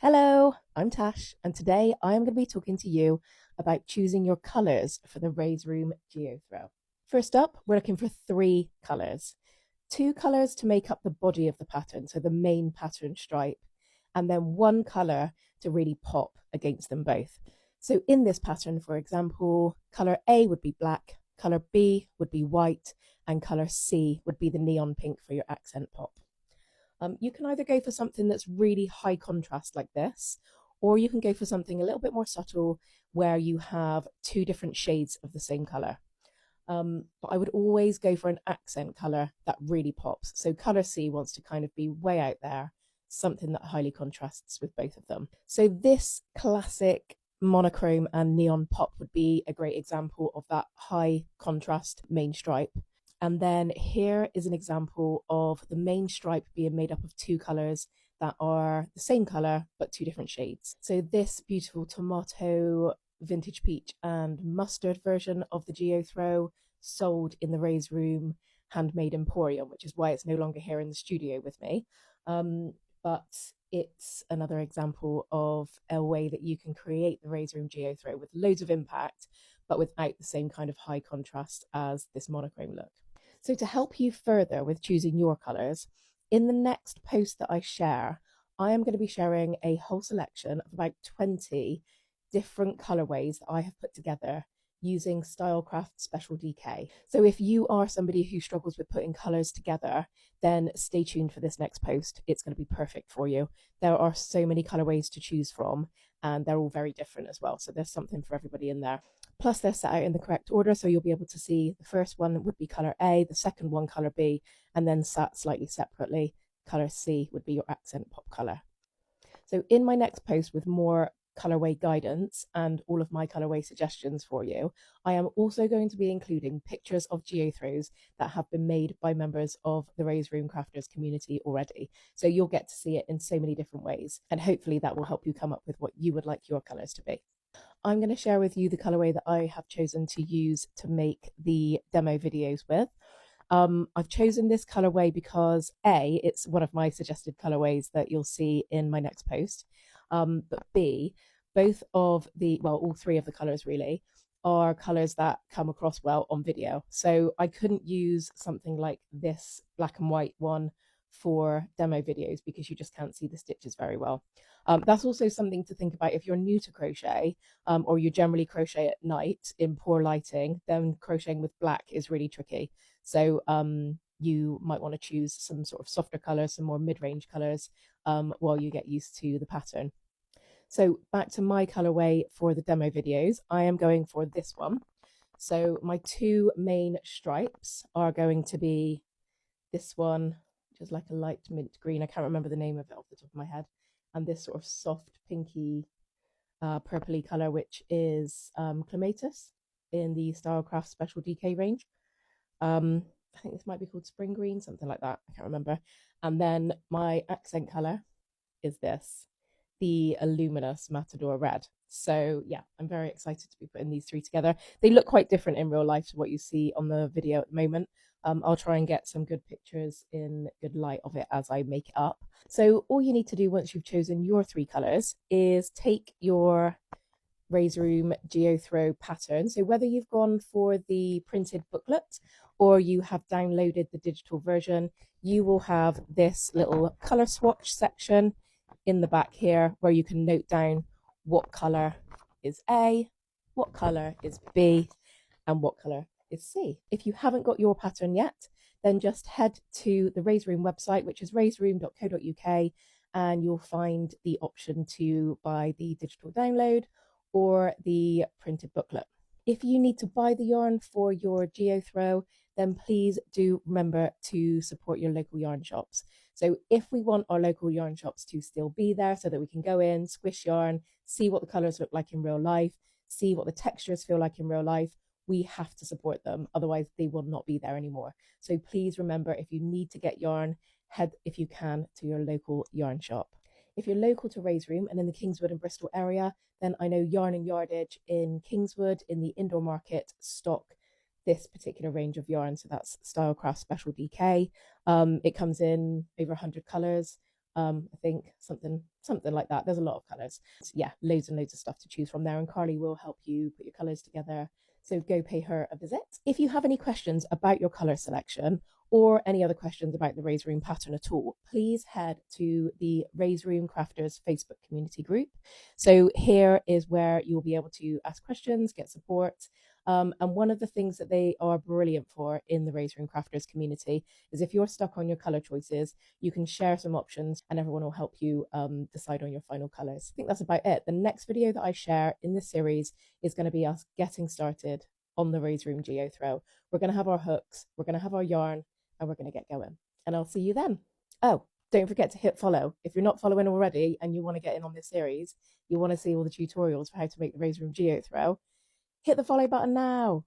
Hello, I'm Tash, and today I am going to be talking to you about choosing your colours for the Raise Room Geothrow. First up, we're looking for three colours. Two colours to make up the body of the pattern, so the main pattern stripe, and then one colour to really pop against them both. So in this pattern, for example, colour A would be black, colour B would be white, and colour C would be the neon pink for your accent pop. You can either go for something that's really high contrast like this, or you can go for something a little bit more subtle where you have two different shades of the same color. But I would always go for an accent color that really pops. So color C wants to kind of be way out there, something that highly contrasts with both of them. So this classic monochrome and neon pop would be a great example of that high contrast main stripe. And then here is an example of the main stripe being made up of two colors that are the same color but two different shades. So this beautiful tomato, vintage peach and mustard version of the Geothrow sold in the Raise Room Handmade Emporium, which is why it's no longer here in the studio with me. But it's another example of a way that you can create the Raise Room Geothrow with loads of impact, but without the same kind of high contrast as this monochrome look. So to help you further with choosing your colours, in the next post that I share, I am going to be sharing a whole selection of about 20 different colourways that I have put together using Stylecraft Special DK. So if you are somebody who struggles with putting colours together, then stay tuned for this next post. It's going to be perfect for you. There are so many colourways to choose from, and they're all very different as well. So there's something for everybody in there. Plus they're set out in the correct order, so you'll be able to see the first one would be colour A, the second one colour B, and then sat slightly separately, colour C would be your accent pop colour. So in my next post with more colorway guidance and all of my colorway suggestions for you, I am also going to be including pictures of geothrows that have been made by members of the Raise Room Crafters community already. So you'll get to see it in so many different ways, and hopefully that will help you come up with what you would like your colors to be. I'm going to share with you the colorway that I have chosen to use to make the demo videos with. I've chosen this colorway because A, it's one of my suggested colorways that you'll see in my next post. But B, both of the, well, all three of the colors really are colors that come across well on video. So I couldn't use something like this black and white one for demo videos because you just can't see the stitches very well. That's also something to think about if you're new to crochet, or you generally crochet at night in poor lighting, then crocheting with black is really tricky. So you might want to choose some sort of softer colors, some more mid-range colors, while you get used to the pattern. So back to my colorway for the demo videos, I am going for this one. So my two main stripes are going to be this one, which is like a light mint green. I can't remember the name of it off the top of my head. And this sort of soft pinky purpley color, which is Clematis in the Stylecraft Special DK range. I think this might be called Spring Green, something like that. I can't remember. And then my accent color is this, the Illuminous Matador Red. So yeah, I'm very excited to be putting these three together. They look quite different in real life to what you see on the video at the moment. I'll try and get some good pictures in good light of it as I make it up. So all you need to do once you've chosen your three colors is take your Raise Room Geothrow pattern. So whether you've gone for the printed booklet or you have downloaded the digital version, you will have this little color swatch section in the back here where you can note down what color is A, what color is B, and what color is C. If you haven't got your pattern yet, then just head to the Raise Room website, which is raiseroom.co.uk, and you'll find the option to buy the digital download or the printed booklet. If you need to buy the yarn for your Geothrow, then please do remember to support your local yarn shops. So if we want our local yarn shops to still be there so that we can go in, squish yarn, see what the colours look like in real life, see what the textures feel like in real life, we have to support them. Otherwise, they will not be there anymore. So please remember, if you need to get yarn, head, if you can, to your local yarn shop. If you're local to Raise Room and in the Kingswood and Bristol area, then I know Yarn and Yardage in Kingswood in the indoor market stock this particular range of yarn. So that's Stylecraft Special DK. It comes in over 100 colours, I think something something like that. There's a lot of colours. So yeah, loads and loads of stuff to choose from there, and Carly will help you put your colours together. So go pay her a visit. If you have any questions about your colour selection or any other questions about the Raise Room pattern at all, please head to the Raise Room Crafters Facebook community group. So here is where you'll be able to ask questions, get support. And one of the things that they are brilliant for in the Raise Room Crafters community is if you're stuck on your colour choices, you can share some options and everyone will help you decide on your final colours. I think that's about it. The next video that I share in this series is going to be us getting started on the Raise Room Geothrow. We're going to have our hooks, we're going to have our yarn, and we're going to get going. And I'll see you then. Oh, don't forget to hit follow. If you're not following already and you want to get in on this series, you want to see all the tutorials for how to make the Raise Room Geothrow, hit the follow button now.